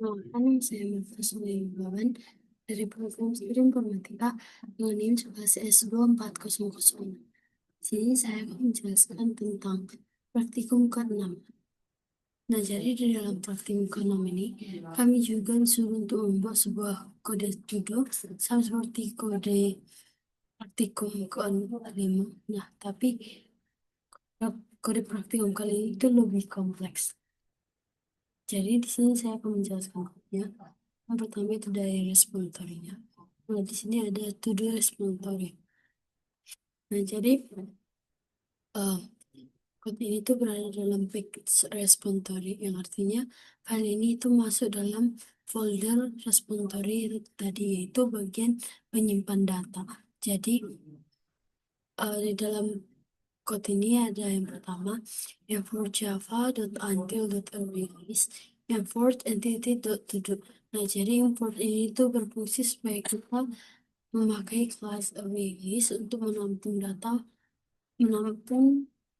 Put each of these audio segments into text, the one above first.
Kan saya Mahfuzul Ibawan dari program studi informatika dengan NIM 11S24000. Sini saya akan menjelaskan tentang praktikum ke-6. Nah, jadi di dalam praktikum ke-6 ini, kami juga disuruh untuk membuat sebuah kode judul sama seperti kode praktikum ke-5. Nah, tapi kode praktikum kali ini itu lebih kompleks. Jadi di sini saya akan menjelaskan kodenya. Yang pertama itu dari responsory-nya. Nah, di sini ada to do responsory. Nah, jadi eh code ini tuh berada dalam package repository yang artinya file ini itu masuk dalam folder repository tadi yaitu bagian penyimpan data. Jadi di dalam code ini ada yang pertama import java.until.release import entity.todo. Nah, jadi import ini tuh berfungsi supaya kita memakai kelas release untuk menampung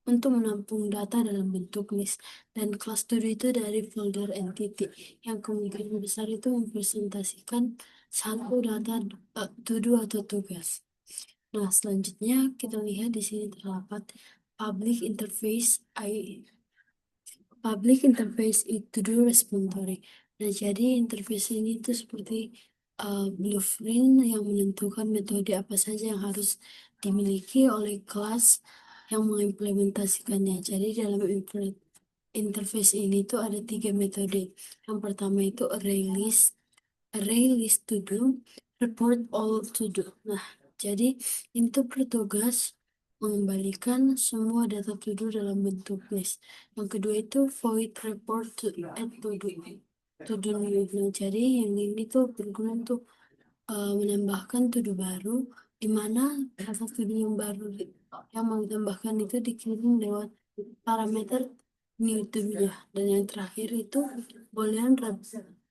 menampung data dalam bentuk list dan kelas to do itu dari folder entity yang kemungkinan besar itu mempresentasikan satu data to do atau tugas. Nah, selanjutnya kita lihat di sini terdapat public interface public interface itu dulu repository. Nah, jadi interface ini tuh seperti blueprint yang menentukan metode apa saja yang harus dimiliki oleh kelas yang mengimplementasikannya. Jadi dalam interface ini tuh ada tiga metode. Yang pertama itu array list to do, report all to do. Nah, jadi itu bertugas mengembalikan semua data to do dalam bentuk list. Yang kedua itu void report to add to do new. Nah, jadi yang ini tuh berguna untuk menambahkan to do baru, di mana data to do yang baru yang mau ditambahkan itu dikirim lewat parameter new to do. Dan yang terakhir itu boolean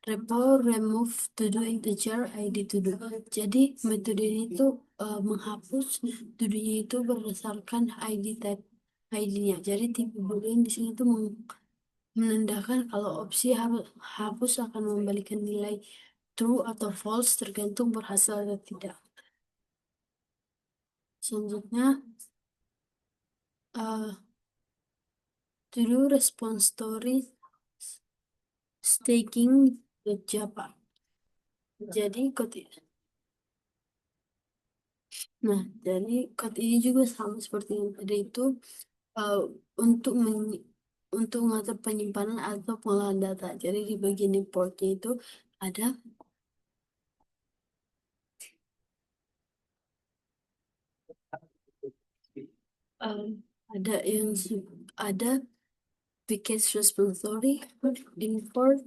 repo remove to do integer id to do. Jadi metode ini tuh menghapus to do-nya itu berdasarkan id type id-nya. Jadi tipe boolean di sini tuh menandakan kalau opsi hapus akan memberikan nilai true atau false tergantung berhasil atau tidak. Selanjutnya, uh, to do response story staking Java. Jadi nah, jadi code ini juga sama seperti yang tadi itu uh, untuk untuk mengatur penyimpanan atau pengolahan data. Jadi di bagian importnya itu ada uh, ada ada package repository import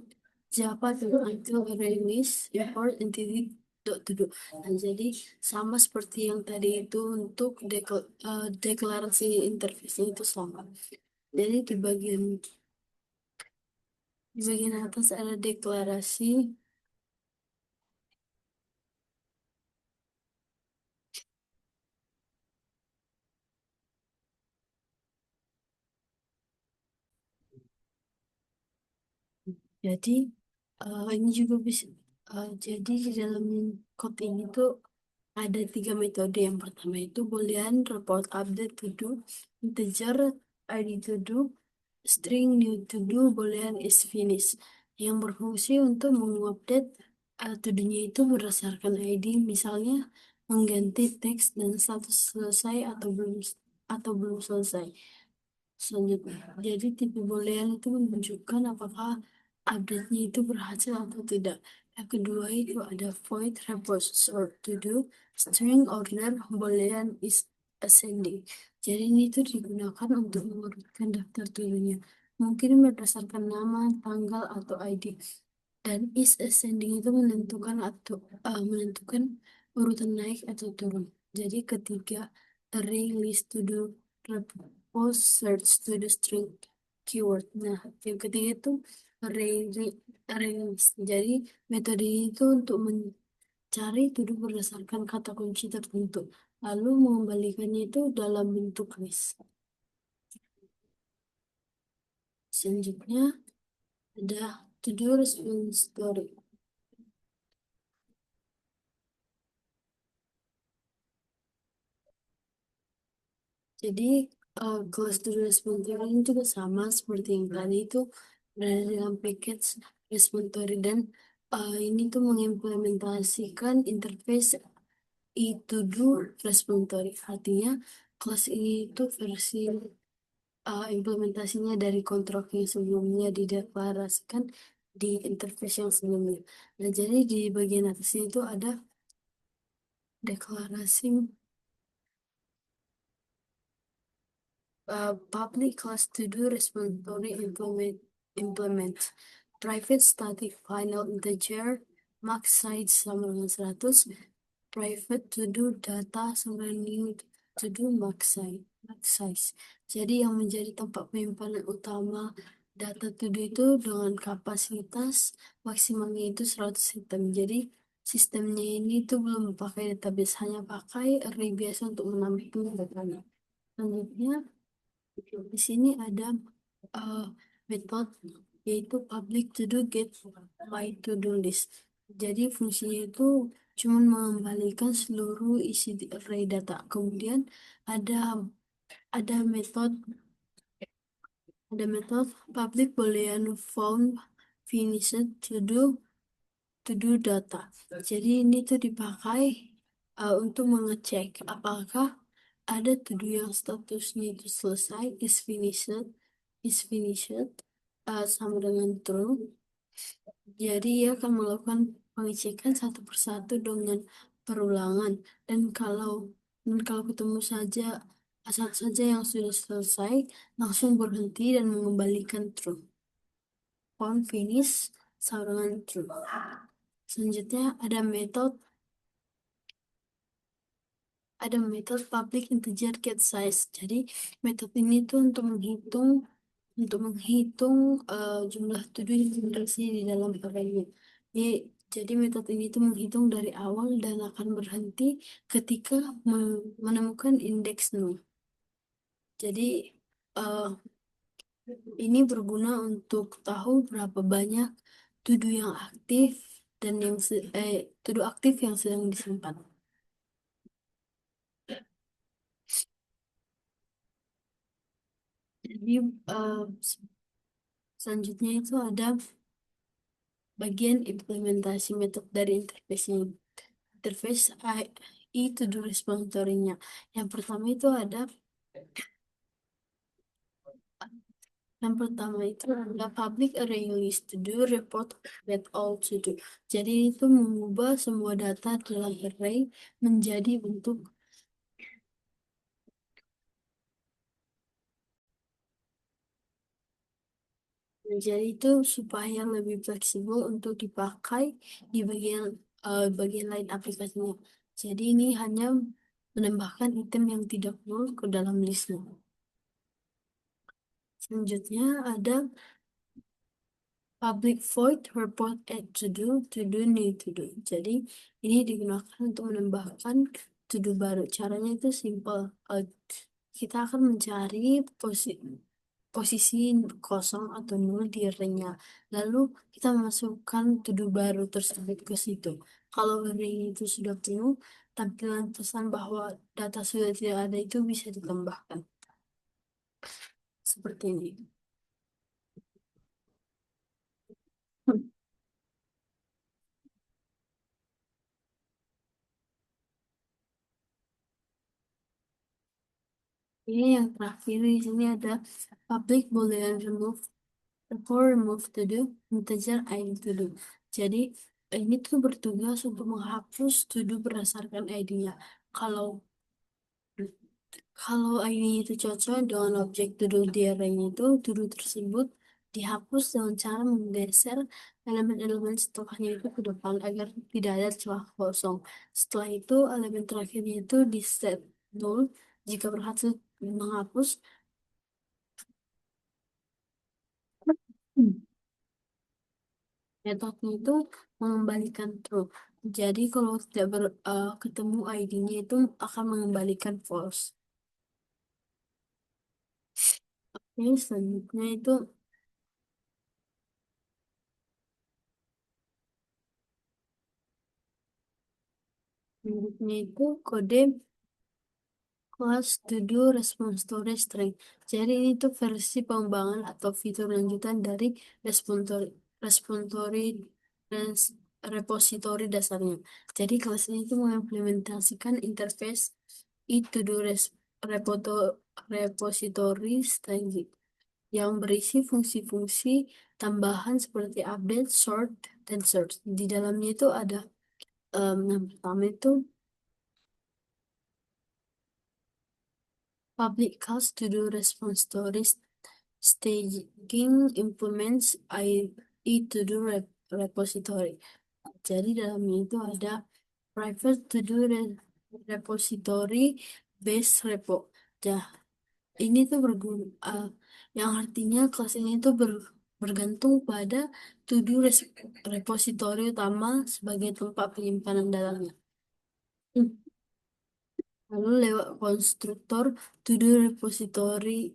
Java until release import entity to do. Nah, jadi sama seperti yang tadi itu untuk deklarasi interface itu sama. Jadi di bagian atas ada deklarasi. Jadi ini juga bisa. Jadi di dalam code ini tuh ada tiga metode. Yang pertama itu boolean report update to do, integer id to do, string new to do, boolean is finished. Yang berfungsi untuk mengupdate to do-nya itu berdasarkan id, misalnya mengganti teks dan status selesai atau belum selesai. Selanjutnya, jadi tipe boolean itu menunjukkan apakah update-nya itu berhasil atau tidak. Yang kedua itu ada void report or to do string order boolean is ascending. Jadi ini itu digunakan untuk mengurutkan daftar to-do-nya. Mungkin berdasarkan nama, tanggal, atau ID. Dan is ascending itu menentukan urutan naik atau turun. Jadi ketiga, array list to do repose search to the string keyword. Nah, yang ketiga itu array list. Jadi metode ini itu untuk mencari to do berdasarkan kata kunci tertentu, lalu mengembalikannya itu dalam bentuk list. Selanjutnya ada to do response story. Jadi kelas to do response story ini juga sama seperti yang tadi itu berada dalam package response story dan ini tuh mengimplementasikan interface e-to-do response story. Artinya kelas ini tuh versi implementasinya dari kontrak yang sebelumnya dideklarasikan di interface yang sebelumnya. Nah, jadi di bagian atas itu ada deklarasi public class to do repository implement private static final integer max size sama dengan 100 private to do data sama dengan new to do max size. Jadi yang menjadi tempat penyimpanan utama data to do itu dengan kapasitas maksimalnya itu 100 item. Jadi sistemnya ini tuh belum pakai database, hanya pakai array biasa untuk menampilkan datanya. Selanjutnya di sini ada uh, metode yaitu public to do get my to do list. Jadi fungsinya itu cuma mengembalikan seluruh isi di array data. Kemudian ada ada metode public boolean found finished to do data. Jadi ini tuh dipakai untuk mengecek apakah ada to do yang statusnya itu selesai, is finished, sama dengan true. Jadi ia akan melakukan pengecekan satu persatu dengan perulangan. Dan kalau ketemu satu saja yang sudah selesai, langsung berhenti dan mengembalikan true. Found finish sama dengan true. Selanjutnya ada metode public integer get size. Jadi metode ini tuh untuk menghitung jumlah to-do yang terisi di dalam array-nya. Jadi metode ini tuh menghitung dari awal dan akan berhenti ketika menemukan indeks nol. Jadi eh, ini berguna untuk tahu berapa banyak to-do yang aktif dan to-do aktif yang sedang disimpan. Jadi eh, selanjutnya itu ada bagian implementasi metode dari interface-nya. Interface to-do repository-nya. Yang pertama itu ada yang pertama itu adalah public array list to do report get all to do. Jadi itu mengubah semua data dalam array menjadi bentuk. Jadi itu supaya lebih fleksibel untuk dipakai di bagian lain aplikasinya. Jadi ini hanya menambahkan item yang tidak perlu ke dalam listnya. Selanjutnya ada public void report add to do new to do. Jadi ini digunakan untuk menambahkan to do baru. Caranya itu simple. Kita akan mencari posisi kosong atau nol di array-nya. Lalu kita masukkan to do baru tersebut ke situ. Kalau array itu sudah penuh, tampilan pesan bahwa data sudah tidak ada itu bisa ditambahkan. Seperti ini. Ini yang terakhir di sini ada public boolean remove to do integer id to do. Jadi ini tuh bertugas untuk menghapus to do berdasarkan ID-nya. Kalau kalau ID-nya itu cocok dengan objek to do di array-nya itu, to do tersebut dihapus dengan cara menggeser elemen-elemen setelahnya itu ke depan agar tidak ada celah kosong. Setelah itu elemen terakhirnya itu di set null. Jika berhasil menghapus, metodenya itu mengembalikan true. Jadi kalau tidak ketemu ID-nya itu akan mengembalikan false. Oke, selanjutnya itu Berikutnya itu kode kelas to do response story string. Jadi ini tuh versi pengembangan atau fitur lanjutan dari repository repository res- repository dasarnya. Jadi kelas ini tuh mengimplementasikan interface to-do repository string yang berisi fungsi-fungsi tambahan seperti update, sort, dan search. Di dalamnya itu ada yang pertama itu public calls to do response stories staging implements to do repository. Jadi dalamnya itu ada private to do repository based repo. Nah, ini tuh yang artinya kelas ini tuh bergantung pada to do repository utama sebagai tempat penyimpanan datanya. Lalu lewat konstruktor to do repository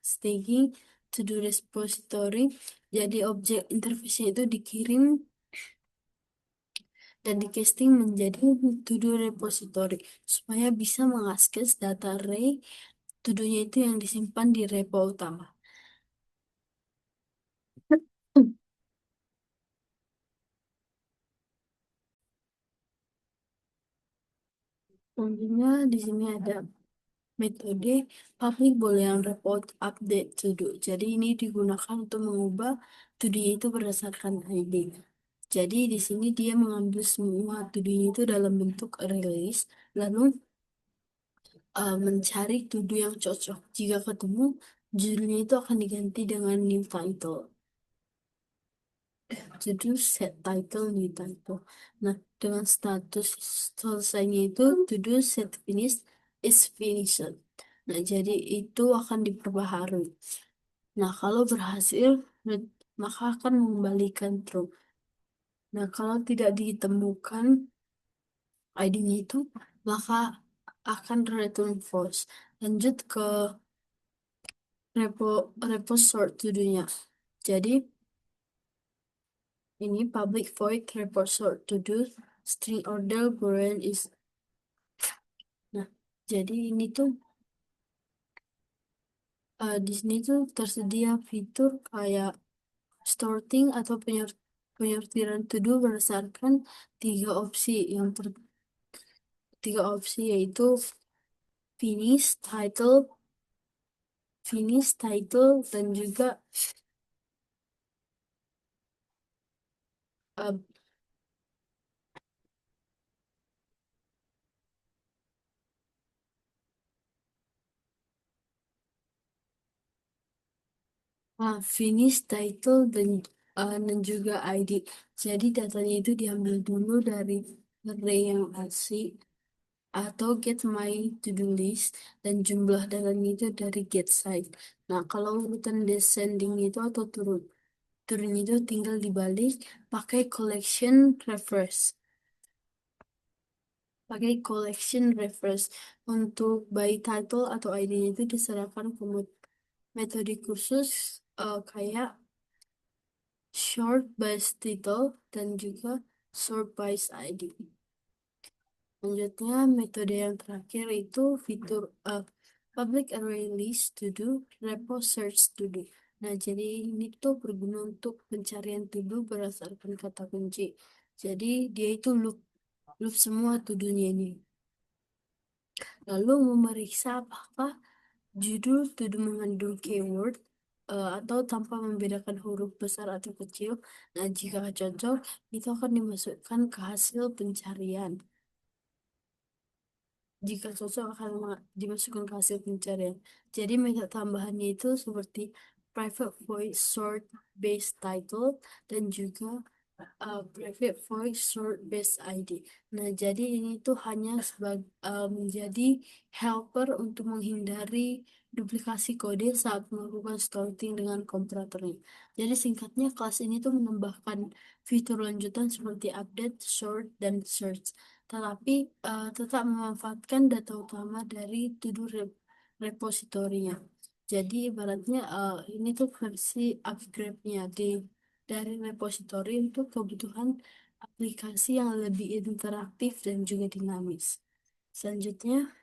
staging, to do repository. Jadi objek interface itu dikirim dan di casting menjadi to do repository supaya bisa mengakses data array to do-nya itu yang disimpan di repo utama. Selanjutnya di sini ada metode public boolean report update to do. Jadi ini digunakan untuk mengubah to do itu berdasarkan ID. Jadi di sini dia mengambil semua to do itu dalam bentuk release, lalu mencari to do yang cocok. Jika ketemu, judulnya itu akan diganti dengan new title. Jadi set title, new title. Nah, dengan status selesainya itu to do set finished is finished. Nah, jadi itu akan diperbaharui. Nah, kalau berhasil, maka akan mengembalikan true. Nah, kalau tidak ditemukan ID-nya itu, maka akan return false. Lanjut ke repo sort to-do-nya. Jadi, ini public void repo sort to-do string order boolean is. Nah, jadi ini tuh di sini tuh tersedia fitur kayak sorting atau penyortiran to-do berdasarkan tiga opsi. Tiga opsi yaitu finish, title, dan juga uh, finish, title, dan juga ID. Jadi datanya itu diambil dulu dari array yang asli atau get my to-do list dan jumlah datanya itu dari get site. Nah, kalau urutan descending itu atau turun itu tinggal dibalik pakai collection reference untuk by title atau ID itu diserahkan ke metode kursus kayak short by title dan juga sort by ID. Selanjutnya metode yang terakhir itu fitur public array list to do repo search to do. Nah, jadi ini tuh berguna untuk pencarian to do berdasarkan kata kunci. Jadi dia itu loop semua to do-nya ini. Lalu memeriksa apakah judul to do mengandung keyword atau tanpa membedakan huruf besar atau kecil. Nah, jika cocok, itu akan dimasukkan ke hasil pencarian. Jika cocok akan dimasukkan ke hasil pencarian. Jadi metode tambahannya itu seperti private void sort based title dan juga private void sort based ID. Nah, jadi ini tuh hanya sebagai menjadi helper untuk menghindari duplikasi kode saat melakukan sorting dengan komparatornya. Jadi singkatnya kelas ini tuh menambahkan fitur lanjutan seperti update, sort, dan search. Tetapi tetap memanfaatkan data utama dari to-do repositorinya. Jadi ibaratnya ini tuh versi upgrade-nya dari repository untuk kebutuhan aplikasi yang lebih interaktif dan juga dinamis. Selanjutnya,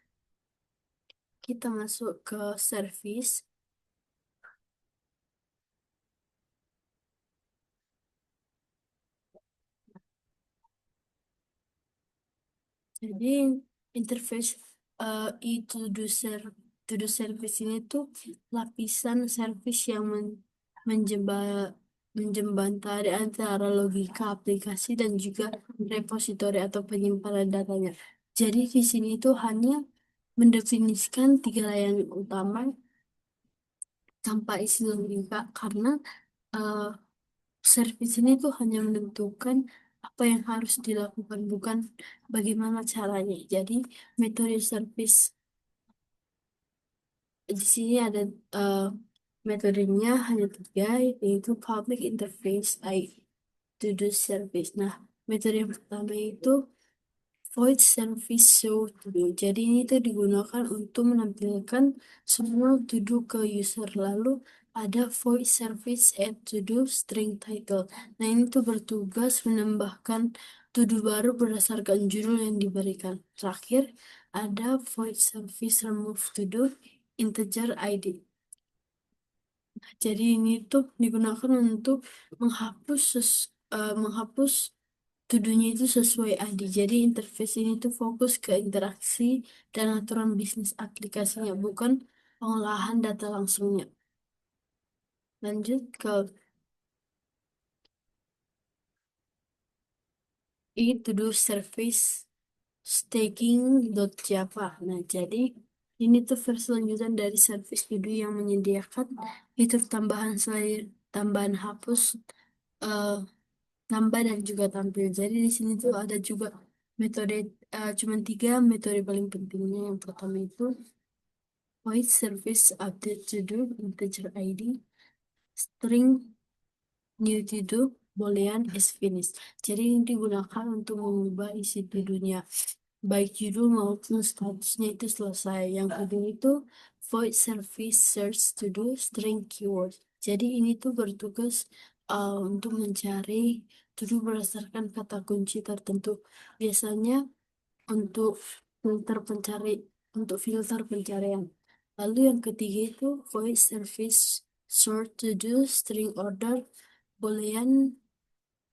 kita masuk ke service. Jadi, interface e-to-do to-do service ini tuh lapisan service yang menjembatani antara logika aplikasi dan juga repositori atau penyimpanan datanya. Jadi di sini tuh hanya mendefinisikan tiga layanan utama tanpa isi logika karena eh, service ini tuh hanya menentukan apa yang harus dilakukan, bukan bagaimana caranya. Jadi metode service di sini ada eh, metodenya hanya tiga, yaitu public interface, to do service. Nah, metode yang pertama itu void service show to do. Jadi ini tuh digunakan untuk menampilkan semua to do ke user. Lalu ada void service add to do string title. Nah ini tuh bertugas menambahkan to do baru berdasarkan judul yang diberikan. Terakhir ada void service remove to do integer ID. Jadi ini tuh digunakan untuk menghapus tuduhnya itu sesuai ID. Jadi interface ini tuh fokus ke interaksi dan aturan bisnis aplikasinya, bukan pengolahan data langsungnya. Lanjut ke e-to-do service staking.java. Nah, jadi ini tuh versi lanjutan dari service to do yang menyediakan fitur tambahan selain tambahan hapus, eh, tambah dan juga tampil. Jadi di sini tuh ada juga metode cuman tiga metode paling pentingnya. Yang pertama itu void service update to do integer ID string new to do boolean is finished. Jadi ini digunakan untuk mengubah isi to-do-nya baik judul maupun statusnya itu selesai. Yang kedua itu void service search to do string keyword. Jadi ini tuh bertugas untuk mencari to do berdasarkan kata kunci tertentu. Biasanya untuk filter pencari filter pencarian. Lalu yang ketiga itu void service sort to do string order boolean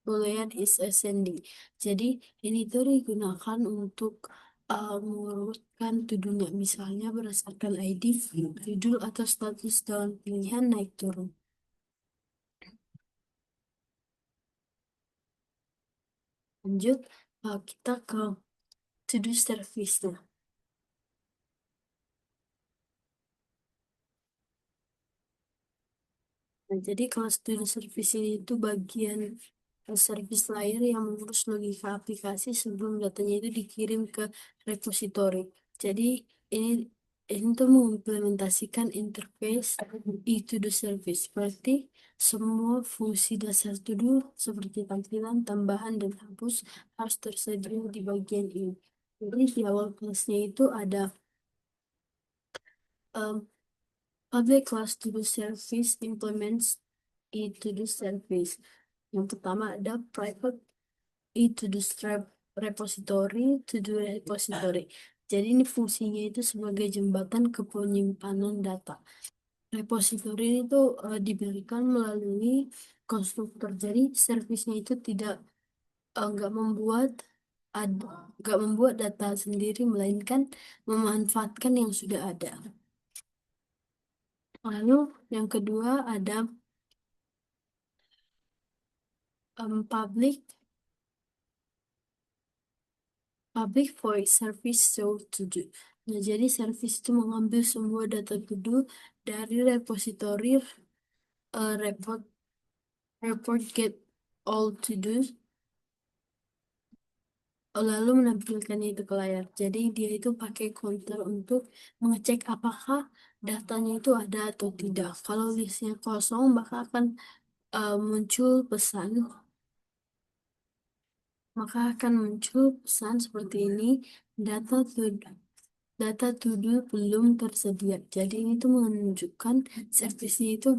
boolean is ascending. Jadi ini tuh digunakan untuk mengurutkan tuduhnya misalnya berdasarkan ID, judul atau status dalam pilihan naik turun. Lanjut kita ke to-do service. Nah, jadi kelas to-do service ini itu bagian service layer yang mengurus logika aplikasi sebelum datanya itu dikirim ke repository. Jadi ini ini tuh mengimplementasikan interface e-to-do service. Berarti semua fungsi dasar to-do seperti tampilan, tambahan, dan hapus harus tersedia di bagian ini. Jadi di awal kelasnya itu ada um, public class to-do service implements e-to-do service. Yang pertama ada private e-to-do repository, to-do repository. Jadi ini fungsinya itu sebagai jembatan ke penyimpanan data. Repository itu diberikan melalui konstruktor. Jadi servisnya itu tidak nggak membuat ada nggak membuat data sendiri, melainkan memanfaatkan yang sudah ada. Lalu yang kedua ada public voice service show to do. Nah, jadi service itu mengambil semua data to do dari repository report get all to do lalu menampilkannya itu ke layar. Jadi dia itu pakai counter untuk mengecek apakah datanya itu ada atau tidak. Kalau listnya kosong, muncul pesan, maka akan muncul pesan seperti ini, data to to do belum tersedia. Jadi ini tuh menunjukkan servisnya itu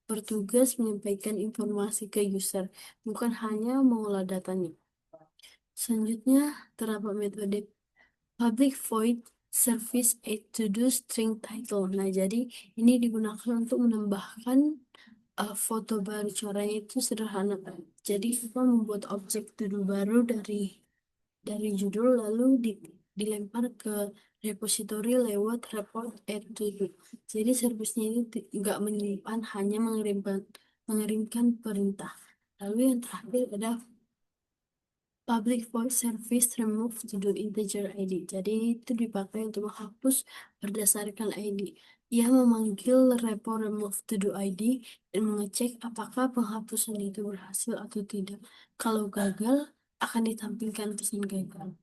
bertugas menyampaikan informasi ke user, bukan hanya mengolah datanya. Selanjutnya, terdapat metode Public Void Service Aid to do string title. Nah, jadi ini digunakan untuk menambahkan foto baru. Caranya itu sederhana. Jadi kita membuat objek to do baru dari judul lalu dilempar ke repository lewat report add to do. Jadi servisnya itu nggak menyimpan, hanya mengirimkan perintah. Lalu yang terakhir ada Public Void Service Remove to do integer ID. Jadi itu dipakai untuk menghapus berdasarkan ID. Ia memanggil repo remove to do ID dan mengecek apakah penghapusan itu berhasil atau tidak. Kalau gagal, akan ditampilkan pesan gagal.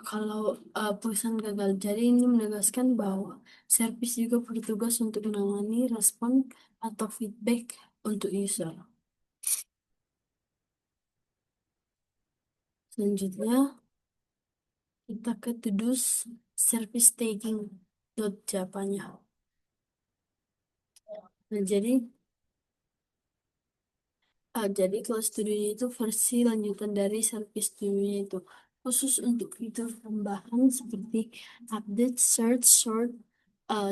Kalau pesan gagal, jadi ini menegaskan bahwa servis juga bertugas untuk menangani respon atau feedback untuk user. Selanjutnya, kita ke to-dos service tagging dot Java-nya. Nah, jadi kelas studionya itu versi lanjutan dari service studionya itu. Khusus untuk fitur tambahan seperti update, search, sort.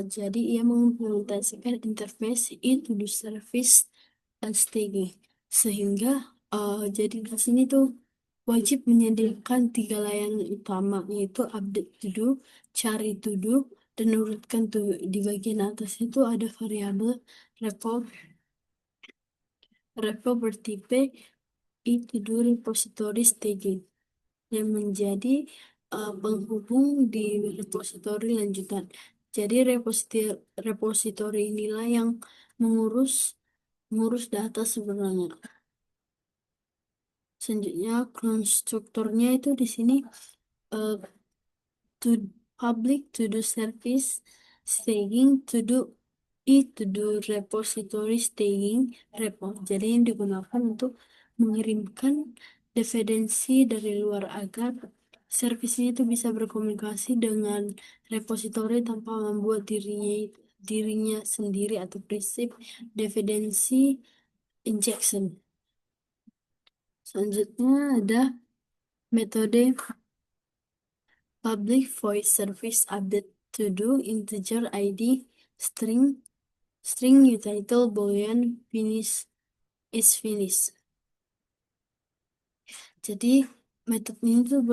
Jadi ia mengimplementasikan interface itu di service staging. Sehingga jadi di sini tuh wajib menyediakan tiga layanan utama, yaitu update to do, cari to do, dan urutkan to do. Di bagian atas itu ada variabel repo bertipe itu do repository staging yang menjadi penghubung di repository lanjutan. Jadi repository inilah yang mengurus mengurus data sebenarnya. Selanjutnya konstruktornya itu di sini eh, to public to do service staging to do repository staging repo. Jadi yang digunakan untuk mengirimkan dependensi dari luar agar servisnya itu bisa berkomunikasi dengan repository tanpa membuat dirinya sendiri, atau prinsip dependency injection. Selanjutnya ada metode Public Voice Service Update to do integer ID string new title boolean finish is finished. Jadi metode ini tuh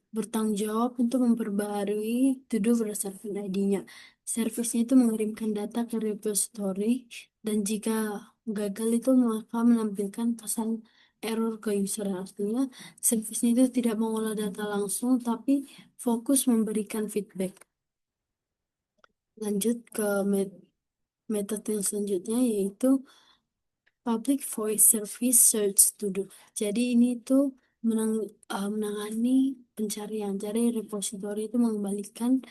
bertanggung jawab untuk memperbarui to do berdasarkan ID-nya. Servisnya itu mengirimkan data ke repository dan jika gagal itu maka menampilkan pesan error ke user. Artinya servisnya itu tidak mengolah data langsung tapi fokus memberikan feedback. Lanjut ke metode yang selanjutnya, yaitu Public Voice Service Search to do. Jadi ini tuh menangani pencarian. Jadi repository itu mengembalikan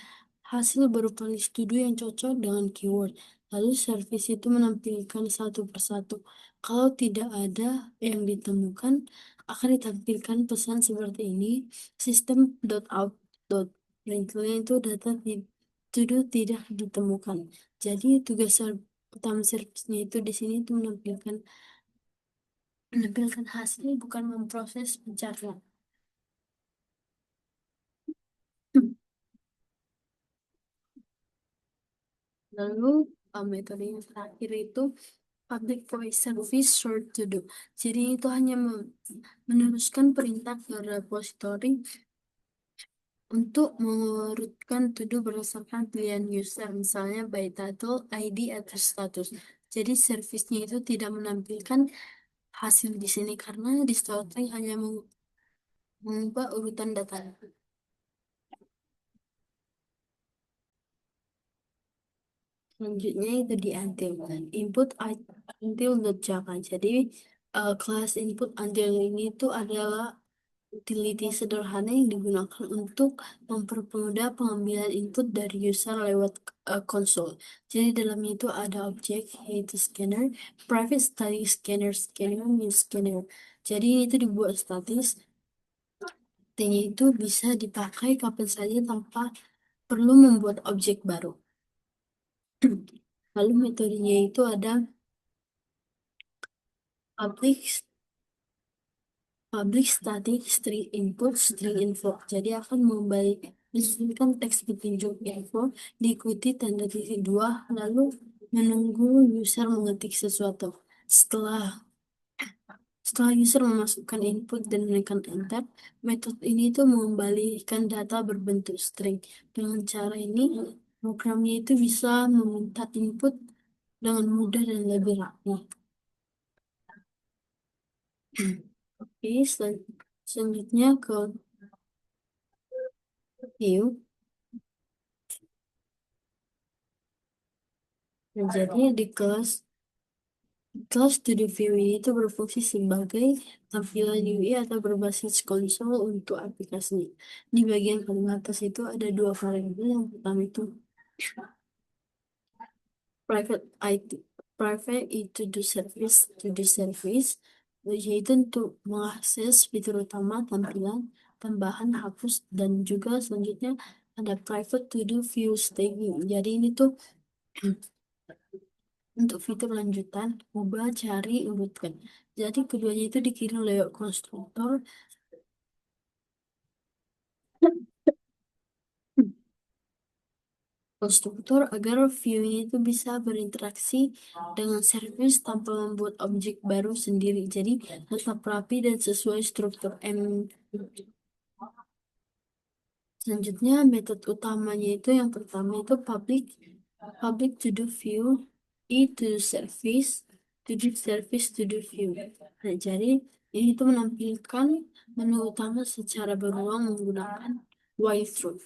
hasil berupa list to do yang cocok dengan keyword. Lalu service itu menampilkan satu persatu. Kalau tidak ada yang ditemukan, akan ditampilkan pesan seperti ini. System.out.println itu data to do tidak ditemukan. Jadi tugas utama servisnya itu di sini itu menampilkan hasil, bukan memproses pencarian. Lalu metode yang terakhir itu public voice service short to do. Jadi itu hanya meneruskan perintah ke repository untuk mengurutkan to do berdasarkan pilihan user, misalnya by title, ID, atau status. Jadi servisnya itu tidak menampilkan hasil di sini karena di string hanya mengubah urutan data. Selanjutnya itu di until. Input until.java. Jadi kelas input until ini itu adalah utility sederhana yang digunakan untuk mempermudah pengambilan input dari user lewat konsol. Jadi dalamnya itu ada objek yaitu scanner, private static scanner, scanner, min scanner. Jadi itu dibuat statis. Artinya itu bisa dipakai kapan saja tanpa perlu membuat objek baru. Lalu metodenya itu ada public public static string input string info. Jadi akan mensusunkan teks petunjuk info diikuti tanda titik dua lalu menunggu user mengetik sesuatu. Setelah setelah user memasukkan input dan menekan enter, metode ini itu mengembalikan data berbentuk string. Dengan cara ini, programnya itu bisa meminta input dengan mudah dan lebih rapi. Oke, selanjutnya ke view. Nah, jadi di kelas to the view ini itu berfungsi sebagai tampilan UI atau berbasis konsol untuk aplikasinya. Di bagian paling atas itu ada dua variabel. Yang pertama itu private IT, private itu to the service, yaitu untuk mengakses fitur utama, tampilan, tambahan, hapus, dan juga selanjutnya ada private to the view staging. Jadi ini tuh untuk fitur lanjutan, ubah, cari, urutkan. Jadi keduanya itu dikirim lewat konstruktor. Konstruktor agar view ini itu bisa berinteraksi dengan service tanpa membuat objek baru sendiri. Jadi tetap rapi dan sesuai struktur M. Selanjutnya metode utamanya itu yang pertama itu public to the view, to the service, to the view. Nah, jadi ini itu menampilkan menu utama secara berulang menggunakan while true.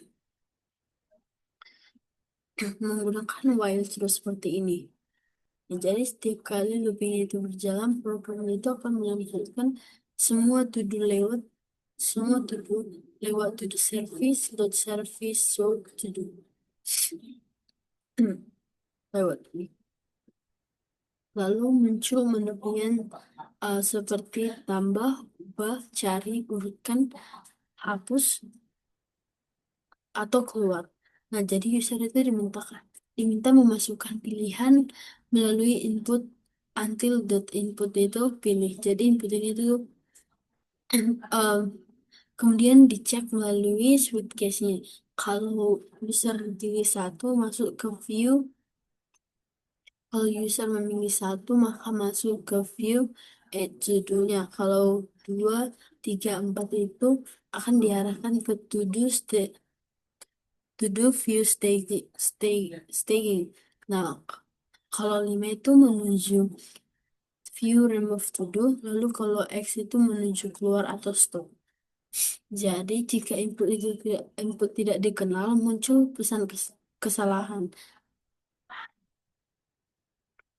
Menggunakan while true seperti ini. Nah, jadi setiap kali looping itu berjalan, program itu akan melanjutkan semua to-do semua to-do lewat to the service, dot service, so to-do. Lewat ini. Lalu muncul menu pilihan seperti tambah, ubah, cari, urutkan, hapus, atau keluar. Nah, jadi user itu diminta memasukkan pilihan melalui input until dot input itu pilih. Jadi input ini itu eh, kemudian dicek melalui switch case-nya. Kalau user pilih satu masuk ke view, kalau user memilih satu maka masuk ke view judulnya. Kalau dua, tiga, empat itu akan diarahkan ke to do view staging. Nah, kalau 5 itu menuju view remove to do, lalu kalau X itu menuju keluar atau stop. Jadi jika input tidak dikenal, muncul pesan kesalahan.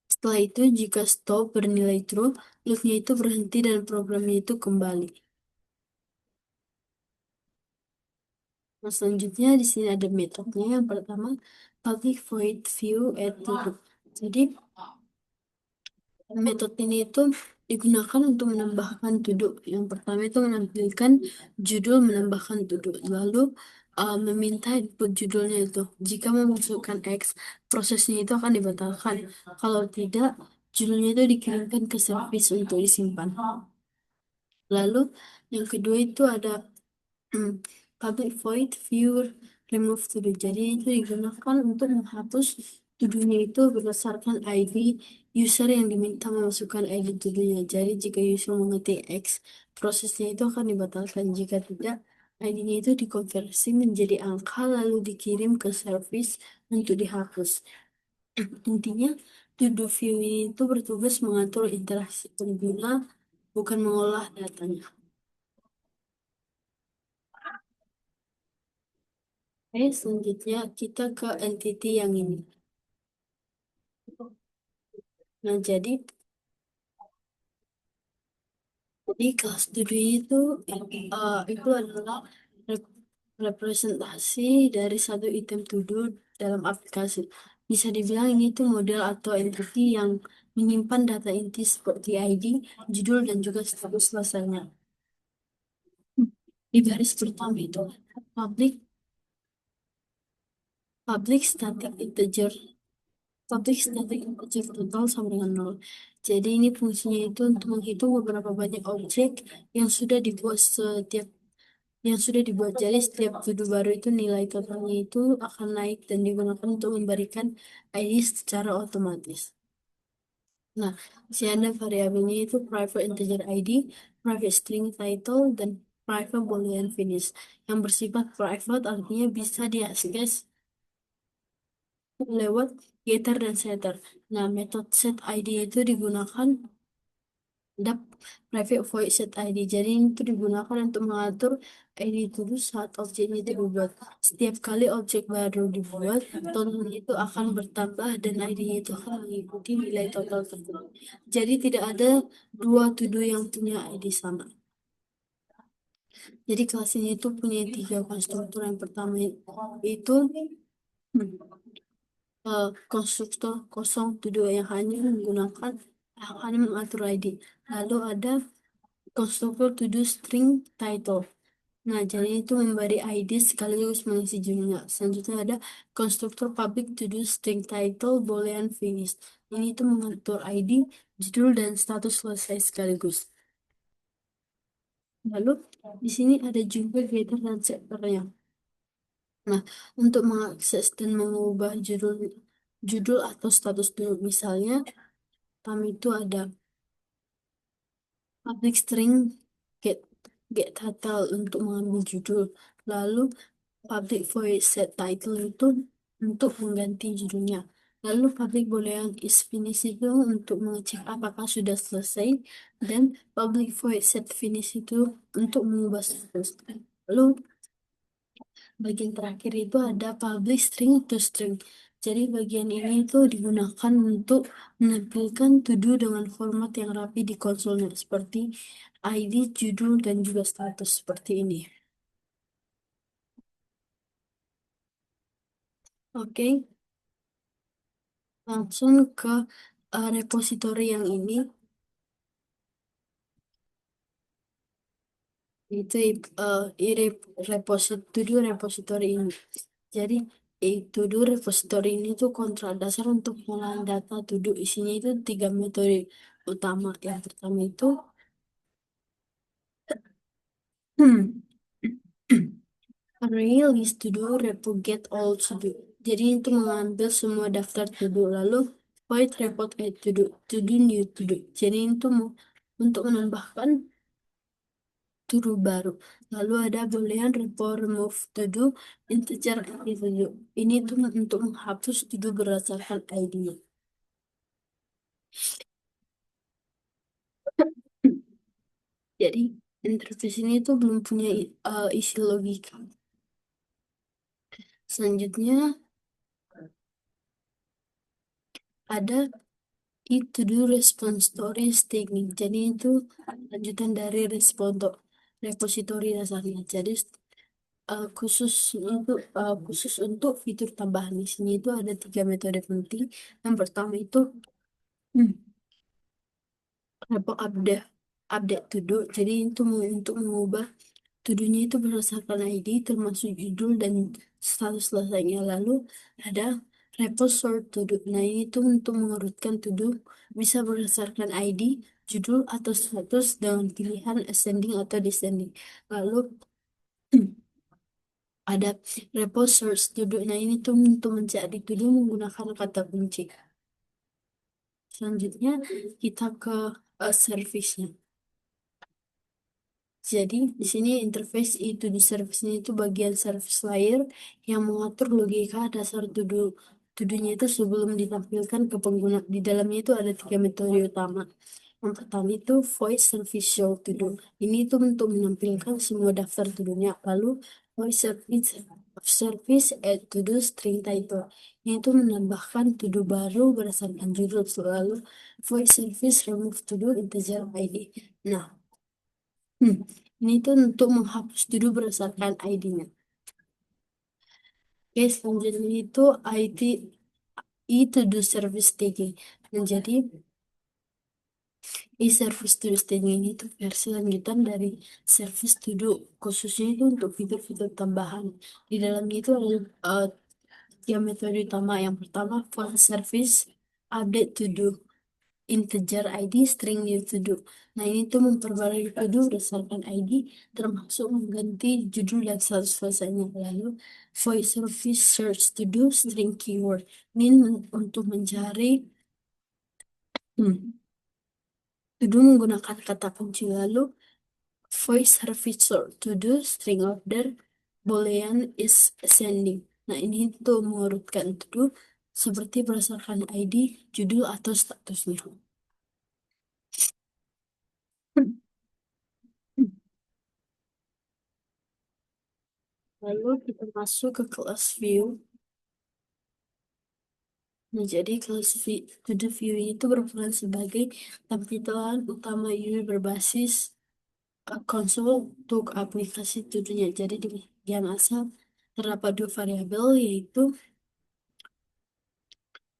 Setelah itu, jika stop bernilai true, loopnya itu berhenti dan programnya itu kembali. Nah, selanjutnya di sini ada metodenya. Yang pertama, public void view at true. Jadi metode ini itu digunakan untuk menambahkan duduk. Yang pertama itu menampilkan judul menambahkan duduk. Lalu meminta input judulnya itu. Jika memasukkan X, prosesnya itu akan dibatalkan. Kalau tidak, judulnya itu dikirimkan ke service untuk disimpan. Lalu yang kedua itu ada Hmm, public void viewer remove to do. Jadi itu digunakan untuk menghapus tuduhnya itu berdasarkan ID user yang diminta memasukkan ID tuduhnya. Jadi jika user mengetik X, prosesnya itu akan dibatalkan. Jika tidak, ID-nya itu dikonversi menjadi angka lalu dikirim ke service untuk dihapus. Intinya, to-do view ini itu bertugas mengatur interaksi pengguna, bukan mengolah datanya. Oke, selanjutnya kita ke entity yang ini. Nah, jadi kelas studi itu adalah representasi dari satu item to do dalam aplikasi. Bisa dibilang ini tuh model atau entity yang menyimpan data inti seperti ID, judul, dan juga status selesainya. Di baris pertama itu public public static integer Static static integer total sama dengan nol. Jadi ini fungsinya itu untuk menghitung beberapa banyak objek yang sudah dibuat setiap yang sudah dibuat. Jadi setiap to-do baru itu nilai totalnya itu akan naik dan digunakan untuk memberikan ID secara otomatis. Nah, si ada variabelnya itu private integer ID, private string title, dan private boolean finish. Yang bersifat private artinya bisa diakses lewat getter dan setter. Nah, metode set ID itu digunakan ada private void set ID. Jadi itu digunakan untuk mengatur ID dulu saat objeknya itu dibuat. Setiap kali objek baru dibuat, total itu akan bertambah dan ID-nya itu akan mengikuti nilai total tersebut. Jadi tidak ada dua to do yang punya ID sama. Jadi kelas ini itu punya tiga konstruktor. Yang pertama itu konstruktor kosong to do yang hanya menggunakan hanya mengatur ID. Lalu ada konstruktor to do string title. Nah, jadi itu memberi ID sekaligus mengisi judulnya. Selanjutnya ada konstruktor public to do string title boolean finish. Ini itu mengatur ID, judul, dan status selesai sekaligus. Lalu di sini ada juga getter dan setternya. Nah, untuk mengakses dan mengubah judul judul atau status dulu, misalnya kami itu ada public string get get title untuk mengambil judul. Lalu public void set title itu untuk mengganti judulnya. Lalu public boolean is finish itu untuk mengecek apakah sudah selesai, dan public void set finish itu untuk mengubah status. Lalu bagian terakhir itu ada public string to string. Jadi bagian ini itu digunakan untuk menampilkan to do dengan format yang rapi di konsolnya seperti ID, judul, dan juga status seperti ini. Oke, langsung ke repositori yang ini. Itu repositori repositori ini. Jadi itu dulu repositori ini tuh kontrak dasar untuk pengolahan data to do. Isinya itu tiga metode utama. Yang pertama itu array list to do repo get all to do. Jadi itu mengambil semua daftar to do, lalu void report add to do new to do. Jadi itu untuk menambahkan to do baru. Lalu ada boolean report remove to do integer ID to do. Ini tuh untuk menghapus to do berdasarkan ID-nya. Jadi interface ini tuh belum punya isi logika. Selanjutnya ada itu dulu response story staging. Jadi itu lanjutan dari repository dasarnya. Jadi khusus untuk fitur tambahan di sini itu ada tiga metode penting. Yang pertama itu hmm, repo update update to do. Jadi itu untuk mengubah to-do-nya itu berdasarkan ID termasuk judul dan status selesainya. Lalu ada repo sort to-do. Nah, ini tuh untuk mengurutkan to-do bisa berdasarkan ID, judul, atau status dengan pilihan ascending atau descending. Lalu ada repo search to-do. Nah, ini tuh untuk mencari to-do menggunakan kata kunci. Selanjutnya kita ke service-nya. Jadi di sini interface itu di service ini itu bagian service layer yang mengatur logika dasar tuduhnya itu sebelum ditampilkan ke pengguna. Di dalamnya itu ada tiga metode utama. Yang pertama itu voice service show to do. Ini itu untuk menampilkan semua daftar tuduhnya. Lalu voice service add to do string title. Ini itu menambahkan to do baru berdasarkan judul. Lalu voice service remove to do integer ID. Nah, Hmm, ini tuh untuk menghapus dulu berdasarkan ID-nya. Oke, selanjutnya itu ID itu do service tagging. Dan jadi service to do tagging ini tuh versi lanjutan dari service to do, khususnya itu untuk fitur-fitur tambahan. Di dalamnya itu ada tiga metode utama. Yang pertama, for service, update to do, integer ID, string new to do. Nah, ini tuh memperbarui to do berdasarkan ID, termasuk mengganti judul dan status selesainya. Lalu, voice service search to do, string keyword. Ini untuk mencari to do menggunakan kata kunci. Lalu, voice service search to do, string order, boolean is ascending. Nah, ini tuh mengurutkan to do seperti berdasarkan ID, judul, atau statusnya. Lalu kita masuk ke kelas view. Nah, jadi kelas to the view itu berperan sebagai tampilan utama UI berbasis konsol untuk aplikasi to-do-nya. Jadi di bagian asal terdapat dua variabel, yaitu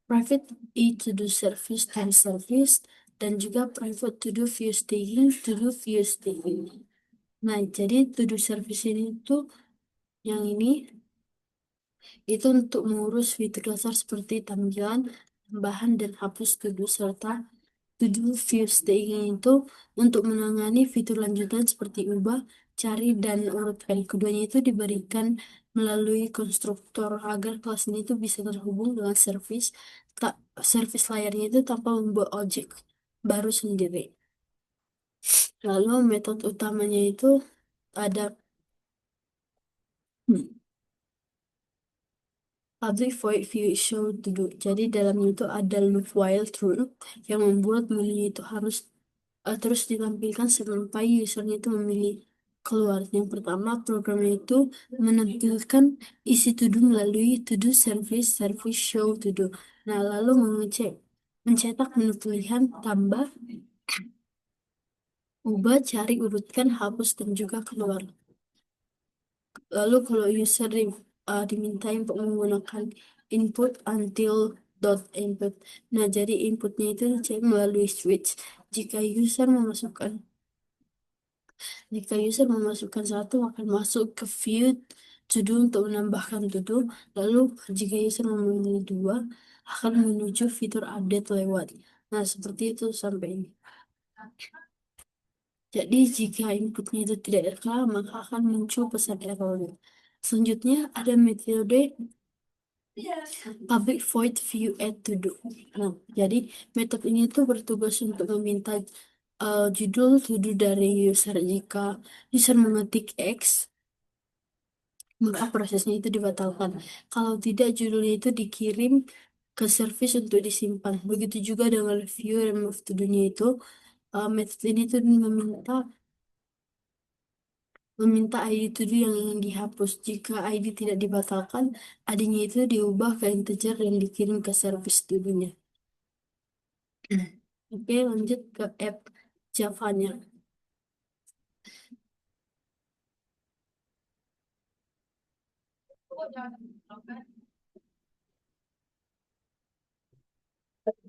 private to-do service dan service, dan juga private to-do view staging, to-do view staging. Nah, jadi to-do service ini tuh yang ini itu untuk mengurus fitur dasar seperti tampilan, tambahan, dan hapus to-do, serta to-do view staging itu untuk menangani fitur lanjutan seperti ubah, cari, dan urutkan. Keduanya itu diberikan melalui konstruktor agar kelas ini itu bisa terhubung dengan tak service layarnya itu tanpa membuat objek baru sendiri. Lalu metode utamanya itu ada public void view show to do. Jadi dalamnya itu ada loop while true yang membuat menu itu harus terus ditampilkan sampai usernya itu memilih keluar. Yang pertama, programnya itu menampilkan isi to do melalui to do service service show to do. Nah, lalu mencetak menu pilihan tambah, ubah, cari, urutkan, hapus, dan juga keluar. Lalu kalau user dimintai untuk menggunakan input until dot input. Nah, jadi inputnya itu dicek melalui switch. Jika user memasukkan Jika user memasukkan satu, akan masuk ke view to do untuk menambahkan to do. Lalu jika user memilih dua, akan menuju fitur update lewat. Nah, seperti itu sampai ini. Jadi jika inputnya itu tidak rekam, maka akan muncul pesan error. Selanjutnya ada metode public void view add to do. Nah, jadi metode ini tuh bertugas untuk meminta judul to do dari user. Jika user mengetik X, maka prosesnya itu dibatalkan. Kalau tidak, judulnya itu dikirim ke service untuk disimpan. Begitu juga dengan review dan move to do-nya itu, metode ini tuh meminta ID to do yang ingin dihapus. Jika ID tidak dibatalkan, ID-nya itu diubah ke integer dan dikirim ke service to do-nya. Oke, lanjut ke app Java-nya.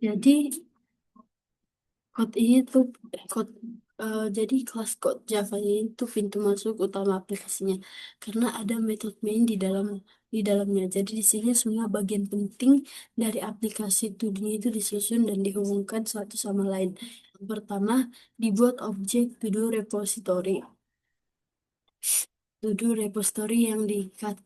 Jadi code ini tuh code jadi kelas code Java ini tuh pintu masuk utama aplikasinya karena ada metode main di dalamnya. Jadi di sini semua bagian penting dari aplikasi to-do itu disusun dan dihubungkan satu sama lain. Yang pertama, dibuat objek to-do repository. To-do repository yang dikat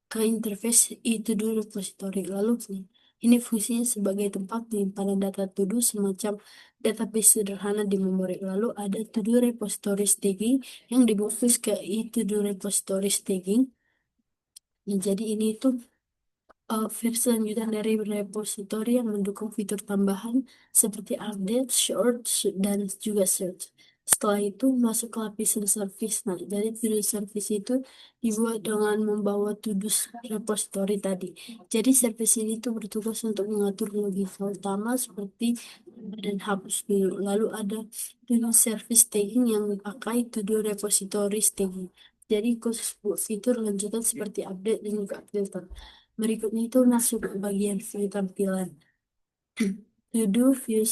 ke interface itu dulu repository. Lalu ini fungsinya sebagai tempat penyimpanan data to do semacam database sederhana di memori. Lalu ada to do repository staging yang dibufus ke itu do repository staging. Nah, jadi ini tuh versi lanjutan dari repository yang mendukung fitur tambahan seperti update, short, dan juga search. Setelah itu masuk ke lapisan service. Nah, jadi to-do service itu dibuat dengan membawa to-do repository tadi. Jadi service ini tuh bertugas untuk mengatur logika utama seperti dan hapus dulu. Lalu ada to-do service tagging yang dipakai to-do repository staging. Jadi khusus buat fitur lanjutan seperti update dan juga filter. Berikutnya itu masuk ke bagian view tampilan. To-do view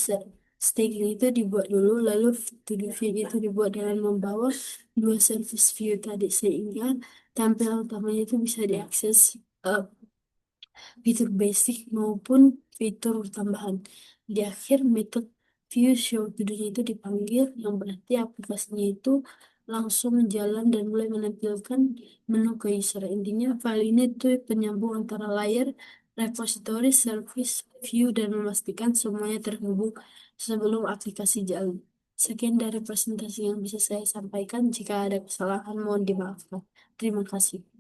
staging itu dibuat dulu, lalu to-do view itu dibuat dengan membawa dua service view tadi sehingga tampilan utamanya itu bisa diakses eh, fitur basic maupun fitur tambahan. Di akhir, metode view show videonya itu dipanggil, yang berarti aplikasinya itu langsung jalan dan mulai menampilkan menu ke user. Intinya, file ini tuh penyambung antara layer, repository, service, view, dan memastikan semuanya terhubung sebelum aplikasi jalan. Sekian dari presentasi yang bisa saya sampaikan. Jika ada kesalahan, mohon dimaafkan. Terima kasih.